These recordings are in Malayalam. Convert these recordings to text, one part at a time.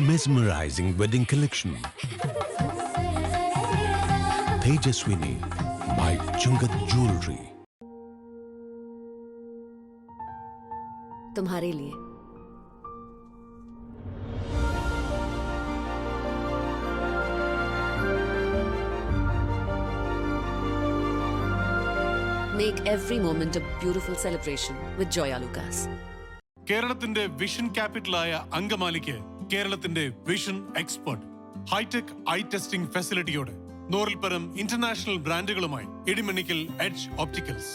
mesmerizing wedding collection. Tejaswini by Chungat Jewelry. तुम्हारे लिए Make every moment a beautiful celebration with Joya Lucas. കേരളത്തിന്റെ വിഷൻ ക്യാപിറ്റലായ അങ്കമാലിക്ക് കേരളത്തിന്റെ vision expert hi tech eye testing ഫെസിലിറ്റിയോടെ 100-ൽ പരം ഇന്റർനാഷണൽ ബ്രാൻഡുകളുമായി ഇടിമണിക്കൽ എഡ്ജ് ഓപ്റ്റിക്കൽസ്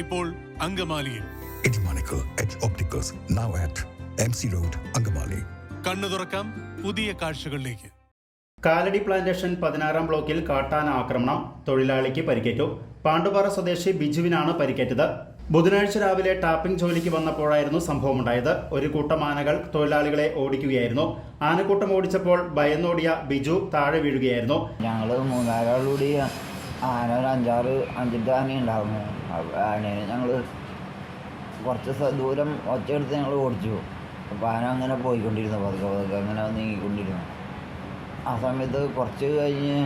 ഇപ്പോൾ അങ്കമാലിയിൽ. Idimannickal edge opticals now at MC Road, Angamaly. കണ്ണു തുറക്കാം പുതിയ കാഴ്ചകളിലേക്ക്. കാലടി പ്ലാന്റേഷൻ 16-ാം ബ്ലോക്കിൽ കാട്ടാന ആക്രമണം, തൊഴിലാളിക്ക് പരിക്കേറ്റു. പാണ്ടുപാറ സ്വദേശി ബിജുവിനാണ് പരിക്കേറ്റത്. ബുധനാഴ്ച രാവിലെ ടാപ്പിംഗ് ജോലിക്ക് വന്നപ്പോഴായിരുന്നു സംഭവമുണ്ടായത്. ഒരു കൂട്ടം ആനകൾ തൊഴിലാളികളെ ഓടിക്കുകയായിരുന്നു. ആനക്കൂട്ടം ഓടിച്ചപ്പോൾ ഭയന്നോടിയ ബിജു താഴെ വീഴുകയായിരുന്നു. ഞങ്ങൾ മൂന്നാലോടുകൂടി ആന ഒരു 5-8 ആന ഉണ്ടായിരുന്നു. ആനയെ ഞങ്ങൾ കുറച്ച് ദൂരം ഒച്ചയെടുത്ത് ഞങ്ങൾ ഓടിച്ചു. അപ്പോൾ ആന അങ്ങനെ പോയിക്കൊണ്ടിരുന്നു, പതുക്കെ പതുക്കെ അങ്ങനെ നീങ്ങിക്കൊണ്ടിരുന്നു. ആ സമയത്ത് കുറച്ച് കഴിഞ്ഞ്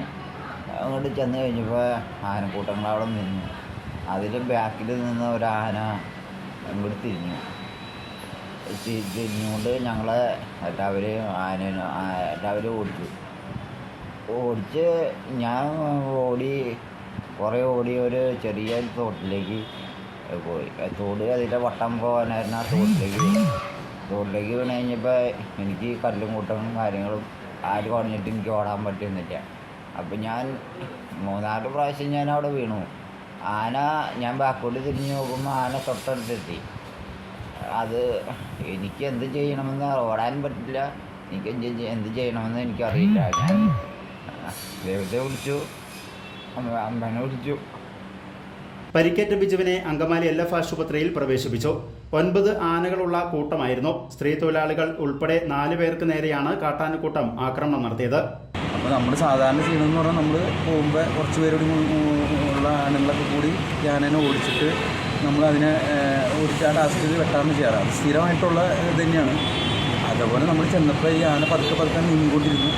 അങ്ങോട്ട് ചെന്ന് കഴിഞ്ഞപ്പോൾ ആനക്കൂട്ടങ്ങൾ അവിടെ നിന്നു. അതിൽ ബാക്കിൽ നിന്ന് ഒരാന അങ്ങോട്ട് തിരിഞ്ഞുകൊണ്ട് ഞങ്ങളെ എല്ലാവരും ഓടിച്ച് ഞാൻ കുറേ ഓടി ഒരു ചെറിയ തോട്ടിലേക്ക് പോയി. തോട് അതിൻ്റെ വട്ടം പോകാനായിരുന്നു. ആ തോട്ടിലേക്ക് വീണ് കഴിഞ്ഞപ്പോൾ എനിക്ക് കല്ലും കൂട്ടങ്ങളും കാര്യങ്ങളും ആര് പറഞ്ഞിട്ട് എനിക്ക് ഓടാൻ പറ്റുന്നില്ല. അപ്പം ഞാൻ 3-4 പ്രാവശ്യം ഞാൻ അവിടെ വീണു. ആന ഞാൻ ബാക്കോട്ട് തിരിഞ്ഞ് നോക്കുമ്പോൾ ആന തൊട്ടടുത്തെത്തി. അത് എനിക്ക് എന്ത് ചെയ്യണമെന്ന് ഓടാൻ പറ്റില്ല, എനിക്ക് എന്ത് ചെയ്യണമെന്ന് എനിക്കറിയില്ല. ഞാൻ ദൈവത്തെ വിളിച്ചു, അമ്മേനെ വിളിച്ചു. പരിക്കേറ്റ ബിജുവിനെ അങ്കമാലി LF ആശുപത്രിയിൽ പ്രവേശിപ്പിച്ചു. 9 ആനകളുള്ള കൂട്ടമായിരുന്നു. സ്ത്രീ തൊഴിലാളികൾ ഉൾപ്പെടെ 4 പേർക്ക് നേരെയാണ് കാട്ടാനക്കൂട്ടം ആക്രമണം നടത്തിയത്. അപ്പോൾ നമ്മൾ സാധാരണ ചെയ്യണമെന്ന് പറഞ്ഞാൽ നമ്മൾ പോകുമ്പോൾ കുറച്ച് പേരോട് ഉള്ള ആനകളൊക്കെ കൂടി ആനേനെ ഓടിച്ചിട്ട് നമ്മൾ അതിനെ ഓടിച്ച് ആ ടാസ്കിൽ വെട്ടാമെന്ന് ചെയ്യാറ്. അത് സ്ഥിരമായിട്ടുള്ള ഇത് തന്നെയാണ്. അതുപോലെ നമ്മൾ ചെന്നപ്പോൾ ഈ ആന പതുക്കെ നീങ്ങിക്കൊണ്ടിരുന്നു.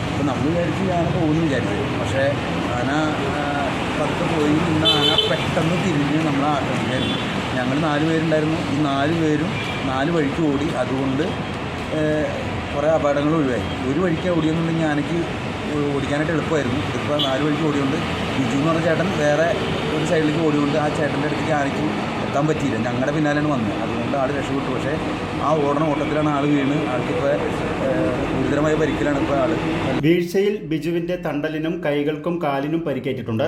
അപ്പോൾ നമ്മൾ വിചാരിച്ച് ആന പോകുമെന്ന് വിചാരിച്ചു. പക്ഷേ ആന പതുക്കെ പോയി നിന്ന് ആന പെട്ടെന്ന് തിരിഞ്ഞ് നമ്മളെ ആക്രമിക്കായിരുന്നു. ഞങ്ങൾ 4 പേരുണ്ടായിരുന്നു. ഈ 4 പേരും 4 വഴിക്ക് ഓടി. അതുകൊണ്ട് കുറേ അപകടങ്ങൾ ഒഴിവായി. ഒരു വഴിക്ക് ഓടിയെന്നുണ്ടെങ്കിൽ ആനയ്ക്ക് ഓടിക്കാനായിട്ട് എളുപ്പമായിരുന്നു. ഇതിപ്പോൾ 4 വഴിക്ക് ഓടിയുകൊണ്ട് ബിജു എന്ന് പറഞ്ഞ ചേട്ടൻ വേറെ ഒരു സൈഡിലേക്ക് ഓടിയുകൊണ്ട് ആ ചേട്ടൻ്റെ അടുത്തേക്ക് ആനയ്ക്ക് എത്താൻ പറ്റിയില്ല. ഞങ്ങളുടെ പിന്നാലെയാണ് വന്നത്. അതുകൊണ്ട് ആൾ രക്ഷപ്പെട്ടു. പക്ഷേ ആ ഓട്ടത്തിലാണ് ആൾ വീണ്. ആൾക്കിപ്പോൾ ഗുരുതരമായ പരിക്കിലാണ് ഇപ്പോൾ ആൾ. വീഴ്ചയിൽ ബിജുവിന്റെ തണ്ടലിനും കൈകൾക്കും കാലിനും പരിക്കേറ്റിട്ടുണ്ട്.